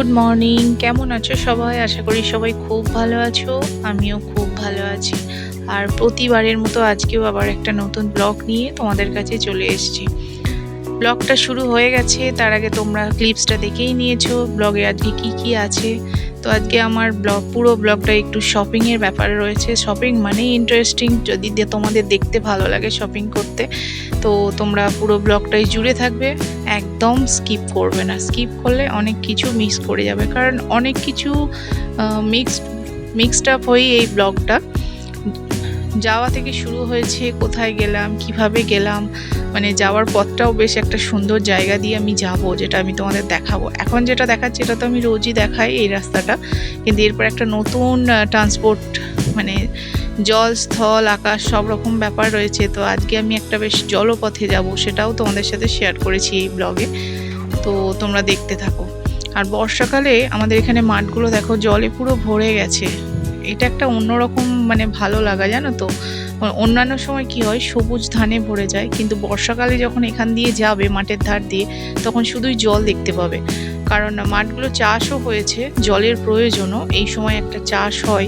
Good morning, কেমন আছো সবাই? আশা করি সবাই খুব ভালো আছো। আমিও খুব ভালো আছি। আর প্রতিবারের মতো আজকেও আবার একটা নতুন ব্লগ নিয়ে তোমাদের কাছে চলে এসেছি। ব্লগটা শুরু হয়ে গেছে, তার আগে তোমরা ক্লিপসটা দেখেই নিয়েছো ব্লগে আজকে কি কি আছে। তো আজকে আমার পুরো ব্লগটা একটু শপিংয়ের ব্যাপারে রয়েছে। শপিং মানে ইন্টারেস্টিং, যদি তোমাদের দেখতে ভালো লাগে শপিং করতে তো তোমরা পুরো ব্লগটাই জুড়ে থাকবে, একদম স্কিপ করবে না। স্কিপ করলে অনেক কিছু মিস করে যাবে, কারণ অনেক কিছু মিক্সড আপ হয়ে এই ব্লগটা যাওয়া থেকে শুরু হয়েছে। কোথায় গেলাম, কিভাবে গেলাম, মানে যাওয়ার পথটাও বেশ একটা সুন্দর জায়গা দিয়ে আমি যাব, যেটা আমি তোমাদের দেখাবো। এখন যেটা দেখাচ্ছি এটা তো আমি রোজই দেখাই এই রাস্তাটা, কিন্তু এরপর একটা নতুন ট্রান্সপোর্ট, মানে জল, স্থল, আকাশ সব রকম ব্যাপার রয়েছে। তো আজকে আমি একটা বেশ জলপথে যাব, সেটাও তোমাদের সাথে শেয়ার করেছি এই ব্লগে। তো তোমরা দেখতে থাকো। আর বর্ষাকালে আমাদের এখানে মাঠগুলো দেখো জলে পুরো ভরে গেছে। এটা একটা অন্যরকম মানে ভালো লাগা, জানো তো। অন্যান্য সময় কি হয়, সবুজ ধানে ভরে যায়, কিন্তু বর্ষাকালে যখন এখান দিয়ে যাবে মাঠের ধার দিয়ে, তখন শুধুই জল দেখতে পাবে। কারণ মাঠগুলো চাষও হয়েছে, জলের প্রয়োজনও এই সময় একটা চাষ হয়।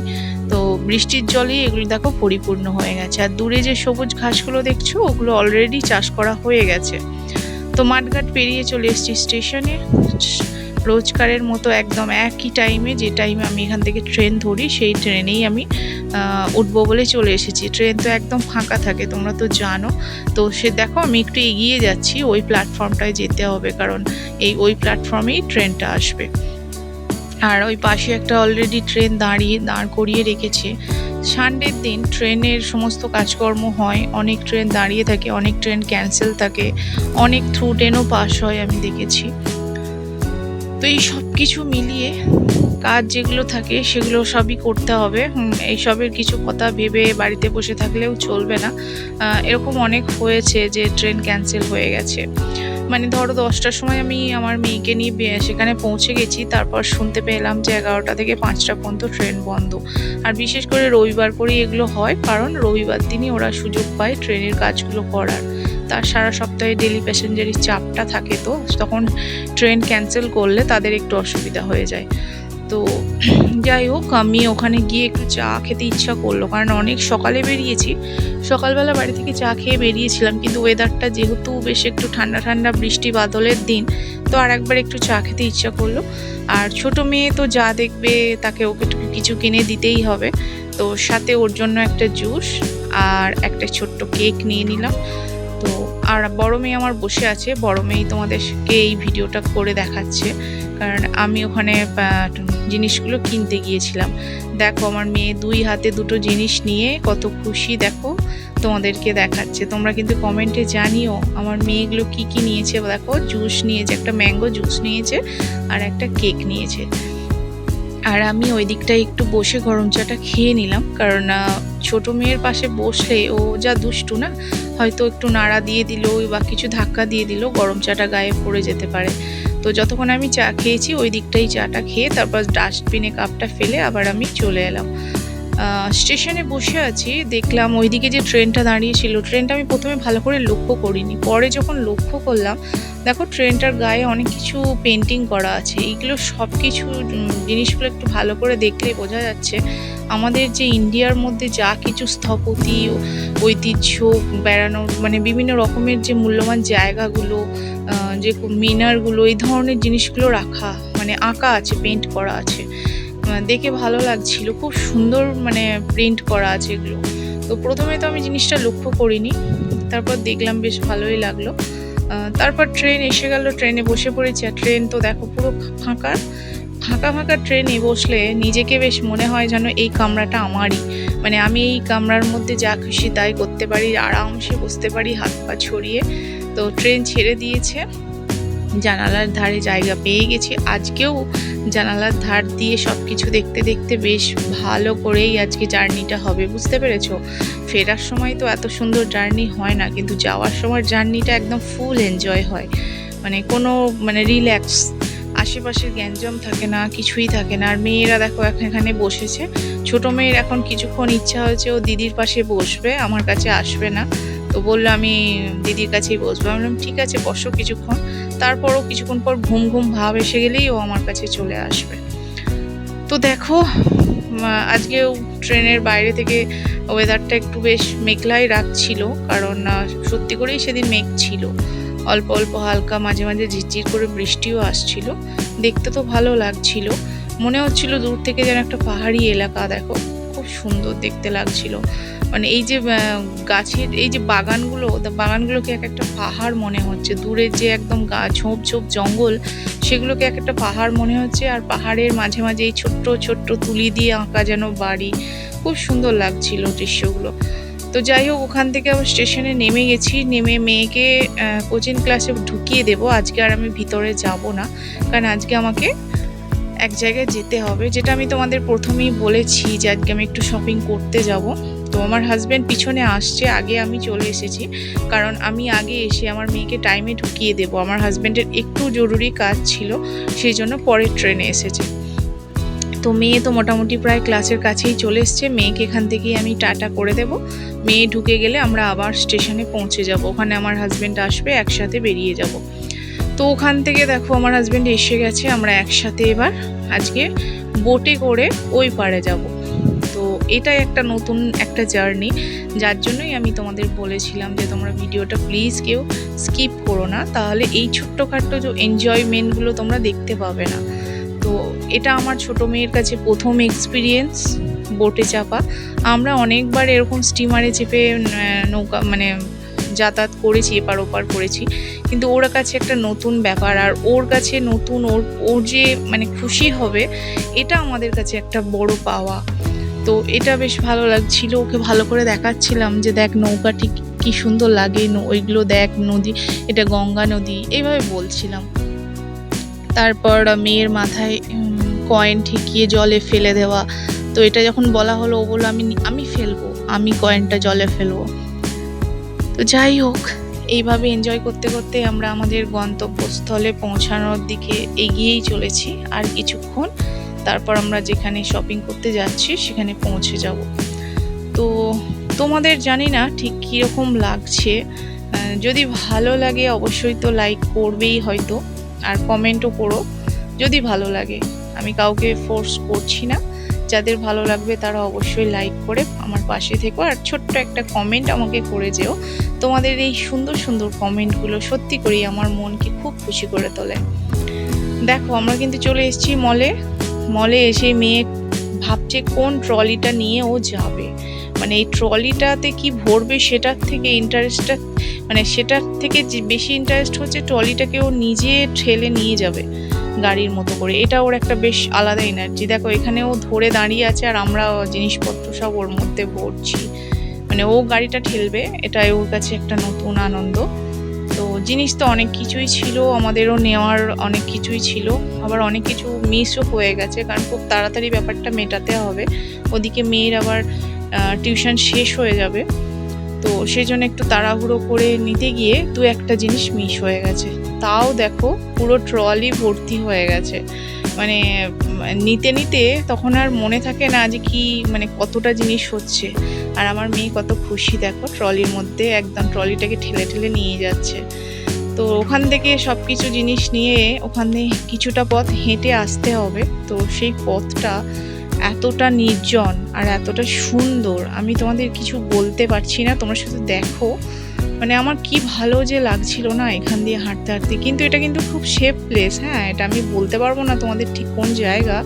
তো বৃষ্টির জলেই এগুলো দেখো পরিপূর্ণ হয়ে গেছে। আর দূরে যে সবুজ ঘাসগুলো দেখছো, ওগুলো অলরেডি চাষ করা হয়ে গেছে। তো মাঠঘাট পেরিয়ে চলে এসেছি স্টেশনে। রোজকারের মতো একদম একই টাইমে, যে টাইমে আমি এখান থেকে ট্রেন ধরি, সেই ট্রেনেই আমি উঠবো বলে চলে এসেছি। ট্রেন তো একদম ফাঁকা থাকে, তোমরা তো জানো। তো সে দেখো আমি একটু এগিয়ে যাচ্ছি, ওই প্ল্যাটফর্মটায় যেতে হবে, কারণ ওই প্ল্যাটফর্মেই ট্রেনটা আসবে। আর ওই পাশে একটা অলরেডি ট্রেন দাঁড় করিয়ে রেখেছে। সানডের দিন ট্রেনের সমস্ত কাজকর্ম হয়, অনেক ট্রেন দাঁড়িয়ে থাকে, অনেক ট্রেন ক্যান্সেল থাকে, অনেক থ্রু ট্রেনও পাস হয়, আমি দেখেছি। তো এই সব কিছু মিলিয়ে কাজ যেগুলো থাকে সেগুলো সবই করতে হবে। এইসবের কিছু কথা ভেবে বাড়িতে বসে থাকলেও চলবে না। এরকম অনেক হয়েছে যে ট্রেন ক্যান্সেল হয়ে গেছে। মানে ধরো 10টার সময় আমি আমার মেয়েকে নিয়ে সেখানে পৌঁছে গেছি, তারপর শুনতে পেলাম যে 11টা থেকে 5টা পর্যন্ত ট্রেন বন্ধ। আর বিশেষ করে রবিবার করেই এগুলো হয়, কারণ রবিবার দিনই ওরা সুযোগ পায় ট্রেনের কাজগুলো করার। তার সারা সপ্তাহে ডেলি প্যাসেঞ্জারের চাপটা থাকে, তো তখন ট্রেন ক্যান্সেল করলে তাদের একটু অসুবিধা হয়ে যায়। তো যাই হোক, আমি ওখানে গিয়ে একটু চা খেতে ইচ্ছা করলো, কারণ অনেক সকালে বেরিয়েছি। সকালবেলা বাড়ি থেকে চা খেয়ে বেরিয়েছিলাম, কিন্তু ওয়েদারটা যেহেতু বেশ একটু ঠান্ডা ঠান্ডা, বৃষ্টি বাদলের দিন, তো আর একবার একটু চা খেতে ইচ্ছা করলো। আর ছোট মেয়ে তো যা দেখবে তাকে ওকে কিছু কিনে দিতেই হবে। তো সাথে ওর জন্য একটা জুস আর একটা ছোট্ট কেক নিয়ে নিলাম। তো আর বড় মেয়ে আমার বসে আছে, বড় মেয়ে তোমাদেরকে এই ভিডিওটা করে দেখাচ্ছে, কারণ আমি ওখানে জিনিসগুলো কিনতে গিয়েছিলাম। দেখো আমার মেয়ে 2 হাতে 2টো জিনিস নিয়ে কত খুশি, দেখো তোমাদেরকে দেখাচ্ছে। তোমরা কিন্তু কমেন্টে জানিও আমার মেয়েগুলো কি কি নিয়েছে। দেখো জুস নিয়েছে, একটা ম্যাঙ্গো জুস নিয়েছে আর একটা কেক নিয়েছে। আর আমি ওই দিকটায় একটু বসে গরম চাটা খেয়ে নিলাম, কারণ ছোট মেয়ের পাশে বসলে ও যা দুষ্টু না, হয়তো একটু নাড়া দিয়ে দিল বা কিছু ধাক্কা দিয়ে দিল, গরম চাটা গায়ে পড়ে যেতে পারে। তো যতক্ষণ আমি চা খেয়েছি ওই দিকটাই চাটা খেয়ে তারপর ডাস্টবিনে কাপটা ফেলে আবার আমি চলে এলাম। স্টেশনে বসে আছি, দেখলাম ওইদিকে যে ট্রেনটা দাঁড়িয়েছিল, ট্রেনটা আমি প্রথমে ভালো করে লক্ষ্য করিনি, পরে যখন লক্ষ্য করলাম দেখো ট্রেনটার গায়ে অনেক কিছু পেন্টিং করা আছে। এইগুলো সব কিছু জিনিসগুলো একটু ভালো করে দেখলে বোঝা যাচ্ছে আমাদের যে ইন্ডিয়ার মধ্যে যা কিছু স্থপতি, ঐতিহ্য, বেড়ানোর মানে বিভিন্ন রকমের যে মূল্যবান জায়গাগুলো, যে মিনারগুলো, এই ধরনের জিনিসগুলো রাখা, মানে আঁকা আছে, পেন্ট করা আছে। দেখে ভালো লাগছিল, খুব সুন্দর মানে প্রিন্ট করা আছে এগুলো। তো প্রথমে তো আমি জিনিসটা লক্ষ্য করিনি, তারপর দেখলাম বেশ ভালোই লাগলো। তারপর ট্রেন এসে গেল, ট্রেনে বসে পড়েছি। আর ট্রেন তো দেখো পুরো ফাঁকা ফাঁকা ফাঁকা। ট্রেনে বসলে নিজেকে বেশ মনে হয় যেন এই কামরাটা আমারই, মানে আমি এই কামরার মধ্যে যা খুশি তাই করতে পারি, আরামসে বসতে পারি হাত পা ছড়িয়ে। তো ট্রেন ছেড়ে দিয়েছে, জানালার ধারে জায়গা পেয়ে গেছি। আজকেও জানালার ধার দিয়ে সব কিছু দেখতে দেখতে বেশ ভালো করেই আজকে জার্নিটা হবে, বুঝতে পেরেছো। ফেরার সময় তো এত সুন্দর জার্নি হয় না, কিন্তু যাওয়ার সময় জার্নিটা একদম ফুল এনজয় হয়, মানে কোনো মানে রিল্যাক্স, আশেপাশের গ্যাঞ্জাম থাকে না, কিছুই থাকে না। আর মেয়েরা দেখো এখানে বসেছে। ছোট মেয়ের এখন কিছুক্ষণ ইচ্ছা হয়েছে ও দিদির পাশে বসবে, আমার কাছে আসবে না। তো বললো আমি দিদির কাছেই বসবো। আমি বললাম ঠিক আছে বসো কিছুক্ষণ। তারপরও কিছুক্ষণ পর ঘুম ঘুম ভাব এসে গেলেই ও আমার কাছে চলে আসবে। তো দেখো আজকেও ট্রেনের বাইরে থেকে ওয়েদারটা একটু বেশ মেঘলাই রাখছিল, কারণ সত্যি করেই সেদিন মেঘ ছিল, অল্প অল্প হালকা মাঝে মাঝে ঝিরঝির করে বৃষ্টিও আসছিল। দেখতে তো ভালো লাগছিল, মনে হচ্ছিল দূর থেকে যেন একটা পাহাড়ি এলাকা। দেখো খুব সুন্দর দেখতে লাগছিল, মানে এই যে গাছের এই যে বাগানগুলোকে এক একটা পাহাড় মনে হচ্ছে। দূরের যে একদম ঝোপ ঝোপ জঙ্গল, সেগুলোকে এক একটা পাহাড় মনে হচ্ছে। আর পাহাড়ের মাঝে মাঝে এই ছোট্ট ছোট্ট তুলি দিয়ে আঁকা যেন বাড়ি, খুব সুন্দর লাগছিল দৃশ্যগুলো। তো যাই হোক, ওখান থেকে আবার স্টেশনে নেমে গেছি। নেমে মেয়েকে কোচিং ক্লাসে ঢুকিয়ে দেবো। আজকে আর আমি ভিতরে যাব না, কারণ আজকে আমাকে এক জায়গায় যেতে হবে, যেটা আমি তোমাদের প্রথমেই বলেছি যে আজকে আমি একটু শপিং করতে যাব। তো আমার হাজব্যান্ড পিছনে আসছে, আগে আমি চলে এসেছি, কারণ আমি আগে এসে আমার মেয়েকে টাইমে ঢুকিয়ে দেবো। আমার হাজব্যান্ডের একটু জরুরি কাজ ছিল, সেই জন্য পরের ট্রেনে এসেছে। তো মেয়ে তো মোটামুটি প্রায় ক্লাসের কাছেই চলে এসছে। মেয়েকে এখান থেকেই আমি টাটা করে দেব। মেয়ে ঢুকে গেলে আমরা আবার স্টেশনে পৌঁছে যাব, ওখানে আমার হাজব্যান্ড আসবে, একসাথে বেরিয়ে যাব। তো ওখান থেকে দেখো আমার হাজব্যান্ড এসে গেছে, আমরা একসাথে এবার আজকে বোটে করে ওই পাড়ে যাব। তো এটাই একটা নতুন একটা জার্নি, যার জন্যই আমি তোমাদের বলেছিলাম যে তোমরা ভিডিওটা প্লিজ কেউ স্কিপ করো না, তাহলে এই ছোট্টখাট্টো যে এনজয়মেন্টগুলো তোমরা দেখতে পাবে না। তো এটা আমার ছোট মেয়ের কাছে প্রথম এক্সপিরিয়েন্স বোটে চাপা। আমরা অনেকবার এরকম স্টিমারে চেপে নৌকা মানে যাতায়াত করেছি, এপার ওপার করেছি, কিন্তু ওর কাছে একটা নতুন ব্যাপার। আর ওর কাছে নতুন, ওর যে মানে খুশি হবে, এটা আমাদের কাছে একটা বড় পাওয়া। তো এটা বেশ ভালো লাগছিল, ওকে ভালো করে দেখাচ্ছিলাম যে দেখ নৌকা ঠিক কি সুন্দর লাগে, ওইগুলো দেখ নদী, এটা গঙ্গা নদী, এইভাবে বলছিলাম। তারপর মেয়ের মাথায় কয়েন ঠেকিয়ে জলে ফেলে দেওয়া। তো এটা যখন বলা হলো, ও বললো আমি ফেলবো, আমি কয়েনটা জলে ফেলবো। তো যাই হোক, এইভাবে এনজয় করতে করতে আমরা আমাদের গন্তব্যস্থলে পৌঁছানোর দিকে এগিয়েই চলেছি। আর কিছুক্ষণ তারপর আমরা যেখানে শপিং করতে যাচ্ছি সেখানে পৌঁছে যাব। তো তোমাদের জানি না ঠিক কীরকম লাগছে, যদি ভালো লাগে অবশ্যই তো লাইক করবেই হয়তো, আর কমেন্টও করো যদি ভালো লাগে। আমি কাউকে ফোর্স করছি না, যাদের ভালো লাগবে তারা অবশ্যই লাইক করে আমার পাশে থেকো, আর ছোট্ট একটা কমেন্ট আমাকে করে যেও। তোমাদের এই সুন্দর সুন্দর কমেন্টগুলো সত্যি করেই আমার মনকে খুব খুশি করে তোলে। দেখো আমরা কিন্তু চলে এসেছি মলে এসে মেয়ে ভাবছে কোন ট্রলিটা নিয়ে ও যাবে, মানে এই ট্রলিটাতে কি ভরবে সেটার থেকে ইন্টারেস্টটা, মানে সেটার থেকে বেশি ইন্টারেস্ট হচ্ছে ট্রলিটাকে ও নিজে ঠেলে নিয়ে যাবে গাড়ির মতো করে। এটা ওর একটা বেশ আলাদা এনার্জি। দেখো এখানে ও ধরে দাঁড়িয়ে আছে আর আমরা জিনিসপত্র সব ওর মধ্যে ভরছি, মানে ও গাড়িটা ঠেলবে, এটাই ওর কাছে একটা নতুন আনন্দ। তো জিনিস তো অনেক কিছুই ছিল, আমাদেরও নেওয়ার অনেক কিছুই ছিল, আবার অনেক কিছু মিসও হয়ে গেছে, কারণ খুব তাড়াতাড়ি ব্যাপারটা মেটাতে হবে, ওদিকে মেয়ের আবার টিউশন শেষ হয়ে যাবে। তো সেই জন্য একটু তাড়াহুড়ো করে নিতে গিয়ে দু একটা জিনিস মিস হয়ে গেছে। তাও দেখো পুরো ট্রলি ভর্তি হয়ে গেছে, মানে নিতে নিতে তখন আর মনে থাকে না যে কি মানে কতটা জিনিস হচ্ছে। আর আমার মেয়ে কত খুশি, দেখো ট্রলির মধ্যে একদম ট্রলিটাকে ঠেলে ঠেলে নিয়ে যাচ্ছে। তো ওখান থেকে সব কিছু জিনিস নিয়ে ওখানে কিছুটা পথ হেঁটে আসতে হবে। তো সেই পথটা এতটা নির্জন আর এতটা সুন্দর, আমি তোমাদের কিছু বলতে পারছি না, তোমরা শুধু দেখো। মানে আমার কি ভালো যে লাগছিল না এখান দিয়ে হাঁটতে হাঁটতে। কিন্তু এটা কিন্তু খুব সেফ প্লেস, হ্যাঁ, এটা আমি বলতে পারবো না তোমাদের ঠিক কোন জায়গা,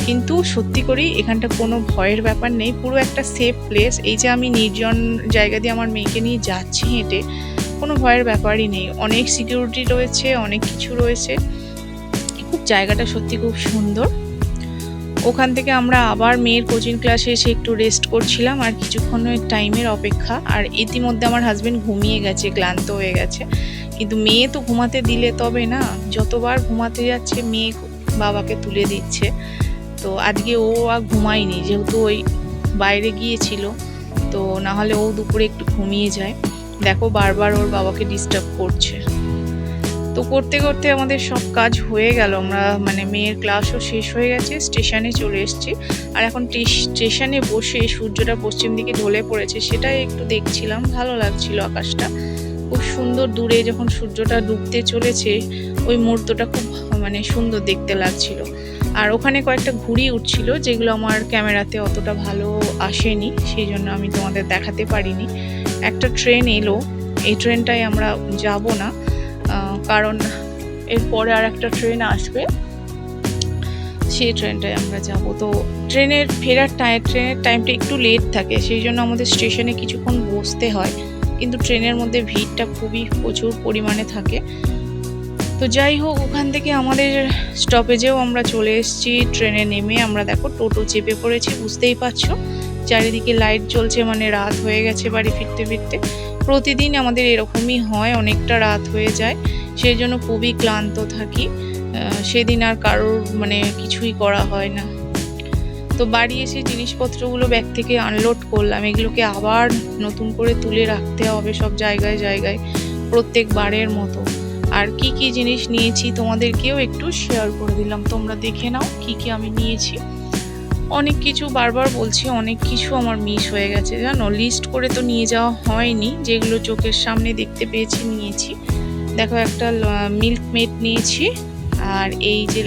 কিন্তু সত্যি করেই এখানটা কোনো ভয়ের ব্যাপার নেই, পুরো একটা সেফ প্লেস। এই যে আমি নির্জন জায়গা দিয়ে আমার মেয়েকে নিয়ে যাচ্ছি হেঁটে, কোনো ভয়ের ব্যাপারই নেই, অনেক সিকিউরিটি রয়েছে, অনেক কিছু রয়েছে, খুব জায়গাটা সত্যি খুব সুন্দর। ওখান থেকে আমরা আবার মেয়ের কোচিং ক্লাসে এসে একটু রেস্ট করছিলাম, আর কিছুক্ষণের টাইমের অপেক্ষা। আর ইতিমধ্যে আমার হাজব্যান্ড ঘুমিয়ে গেছে, ক্লান্ত হয়ে গেছে, কিন্তু মেয়ে তো ঘুমাতে দিলে তবে না, যতবার ঘুমাতে যাচ্ছে মেয়ে বাবাকে তুলে দিচ্ছে। তো আজকে ও আর ঘুমায়নি, যেহেতু ওই বাইরে গিয়েছিল, তো না হলে ও দুপুরে একটু ঘুমিয়ে যায়। দেখো বারবার ওর বাবাকে ডিস্টার্ব করছে। তো করতে করতে আমাদের সব কাজ হয়ে গেল, আমরা মানে মেয়ের ক্লাসও শেষ হয়ে গেছে, স্টেশনে চলে এসেছি। আর এখন স্টেশনে বসে সূর্যটা পশ্চিম দিকে ঢলে পড়েছে, সেটাই একটু দেখছিলাম, ভালো লাগছিল আকাশটা। খুব সুন্দর দূরে যখন সূর্যটা ডুবতে চলেছে ওই মুহূর্তটা খুব মানে সুন্দর দেখতে লাগছিল। আর ওখানে কয়েকটা ঘুড়ি উঠছিল যেগুলো আমার ক্যামেরাতে অতটা ভালো আসেনি, সেই জন্য আমি তোমাদের দেখাতে পারিনি। একটা ট্রেন এলো, এই ট্রেনটায় আমরা যাব না, কারণ এরপরে আর একটা ট্রেন আসবে, সেই ট্রেনটায় আমরা যাব। তো ট্রেনের টাইমটা একটু লেট থাকে, সেই জন্য আমাদের স্টেশনে কিছুক্ষণ বসতে হয়, কিন্তু ট্রেনের মধ্যে ভিড়টা প্রচুর পরিমাণে থাকে। তো যাই হোক, ওখান থেকে আমাদের স্টপেজেও আমরা চলে এসেছি। ট্রেনে নেমে আমরা দেখো টোটো চেপে পড়েছি, বুঝতেই পারছো চারিদিকে লাইট জ্বলছে, মানে রাত হয়ে গেছে বাড়ি ফিরতে ফিরতে। প্রতিদিন আমাদের এরকমই হয়, অনেকটা রাত হয়ে যায়, সেই জন্য খুবই ক্লান্ত থাকি। সেদিন আর কারোর মানে কিছুই করা হয় না। তো বাড়ি এসে জিনিসপত্রগুলো ব্যাগ থেকে আনলোড করলাম, এগুলোকে আবার নতুন করে তুলে রাখতে হবে সব জায়গায় জায়গায় প্রত্যেকবারের মতো। আর কি কি জিনিস নিয়েছি তোমাদেরকেও একটু শেয়ার করে দিলাম, তোমরা দেখে নাও কি কি আমি নিয়েছি। অনেক কিছু, বারবার বলছি, অনেক কিছু আমার মিস হয়ে গেছে জানো, লিস্ট করে তো নিয়ে যাওয়া হয়নি, যেগুলো চোখের সামনে দেখতে পেয়েছি নিয়েছি। দেখো একটা মিল্ক মেড নিয়েছি, আর এই যে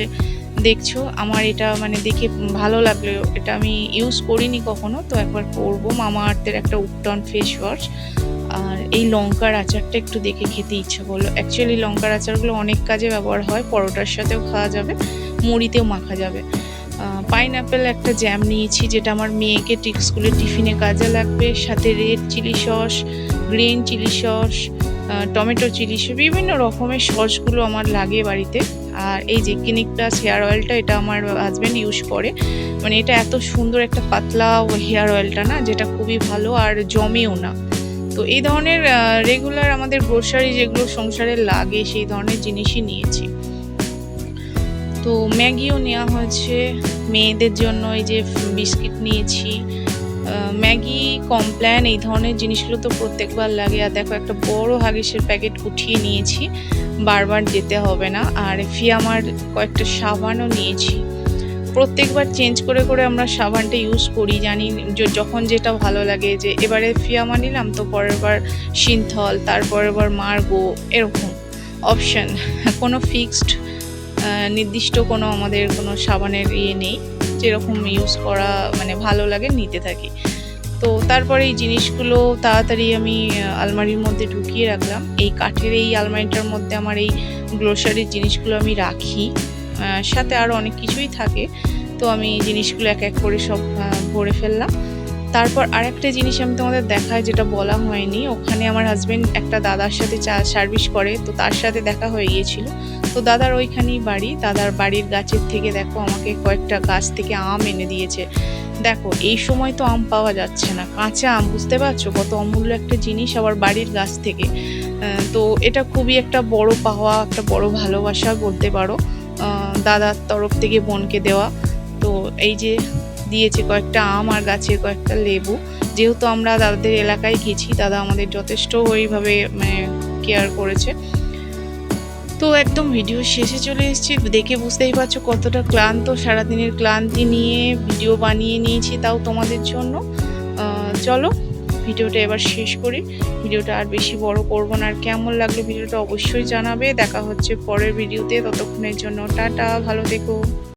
দেখছো আমার এটা মানে দেখে ভালো লাগলো, এটা আমি ইউজ করিনি কখনো, তো একবার করবো। মামা আর্থের একটা উপটন ফেস ওয়াশ। আর এই লঙ্কার আচারটা একটু দেখে খেতে ইচ্ছা করলো। অ্যাকচুয়ালি লঙ্কার আচারগুলো অনেক কাজে ব্যবহার হয়, পরোটার সাথেও খাওয়া যাবে, মুড়িতেও মাখা যাবে। পাইনঅ্যাপেল একটা জ্যাম নিয়েছি, যেটা আমার মেয়েকে স্কুলে টিফিনে কাজে লাগবে। সাথে red chilli sauce, green chilli sauce, tomato chilli sauce, বিভিন্ন রকমের সসগুলো আমার লাগে বাড়িতে। আর এই যে ক্লিনিক প্লাস হেয়ার অয়েলটা, এটা আমার হাজব্যান্ড ইউজ করে, মানে এটা এত সুন্দর একটা পাতলা হেয়ার অয়েলটা না, যেটা খুবই ভালো আর জমেও না। তো এই ধরনের রেগুলার আমাদের গ্রোসারি যেগুলো সংসারে লাগে সেই ধরনের জিনিসই নিয়েছি। তো ম্যাগিও নেওয়া হয়েছে মেয়েদের জন্য, এই যে বিস্কিট নিয়েছি, ম্যাগি, কমপ্ল্যান, এই ধরনের জিনিসগুলো তো প্রত্যেকবার লাগে। আর দেখো একটা বড় হাগিসের প্যাকেট উঠিয়ে নিয়েছি, বারবার যেতে হবে না। আর ফিয়ামার কয়েকটা সাবানও নিয়েছি, প্রত্যেকবার চেঞ্জ করে করে আমরা সাবানটা ইউজ করি, জানি যখন যেটা ভালো লাগে, যে এবারে ফিয়ামা নিলাম তো পরের বার সিনথল, তারপরের বার মার্গো, এরকম অপশান, কোনো ফিক্সড নির্দিষ্ট কোনো আমাদের কোনো সাবানের নেই, যেরকম ইউজ করা মানে ভালো লাগে নিতে থাকি। তো তারপরে এই জিনিসগুলো তাড়াতাড়ি আমি আলমারির মধ্যে ঢুকিয়ে রাখলাম। এই কাঠের এই আলমারিটার মধ্যে আমার এই গ্রোসারির জিনিসগুলো আমি রাখি, সাথে আরও অনেক কিছুই থাকে। তো আমি জিনিসগুলো এক এক করে সব ভরে ফেললাম। তারপর আরেকটা জিনিস আমি তোমাদের দেখাই, যেটা বলা হয়নি, ওখানে আমার হাজব্যান্ড একটা দাদার সাথে সার্ভিস করে, তো তার সাথে দেখা হয়ে গিয়েছিল। তো দাদার ওইখানেই বাড়ি, দাদার বাড়ির গাছের থেকে দেখো আমাকে কয়েকটা গাছ থেকে আম এনে দিয়েছে। দেখো এই সময় তো আম পাওয়া যাচ্ছে না, কাঁচা আম, বুঝতে পারছো কত অমূল্য একটা জিনিস, আবার বাড়ির গাছ থেকে। তো এটা খুবই একটা বড় পাওয়া, একটা বড় ভালোবাসা বলতে পারো, দাদার তরফ থেকে বোনকে দেওয়া। তো এই যে দিয়েছে কয়েকটা আম আর গাছের কয়েকটা লেবু, যেহেতু আমরা দাদাদের এলাকায় গেছি, দাদা আমাদের যথেষ্ট ওইভাবে মানে কেয়ার করেছে। তো একদম ভিডিও শেষে চলে এসেছি, দেখে বুঝতেই পারছো কতটা ক্লান্ত, সারাদিনের ক্লান্তি নিয়ে ভিডিও বানিয়ে নিয়েছি, তাও তোমাদের জন্য। চলো ভিডিওটা এবার শেষ করি, ভিডিওটা আর বেশি বড় করবো না। আর কেমন লাগলো ভিডিওটা অবশ্যই জানাবে, দেখা হচ্ছে পরের ভিডিওতে, ততক্ষণের জন্য টাটা, ভালো থেকো।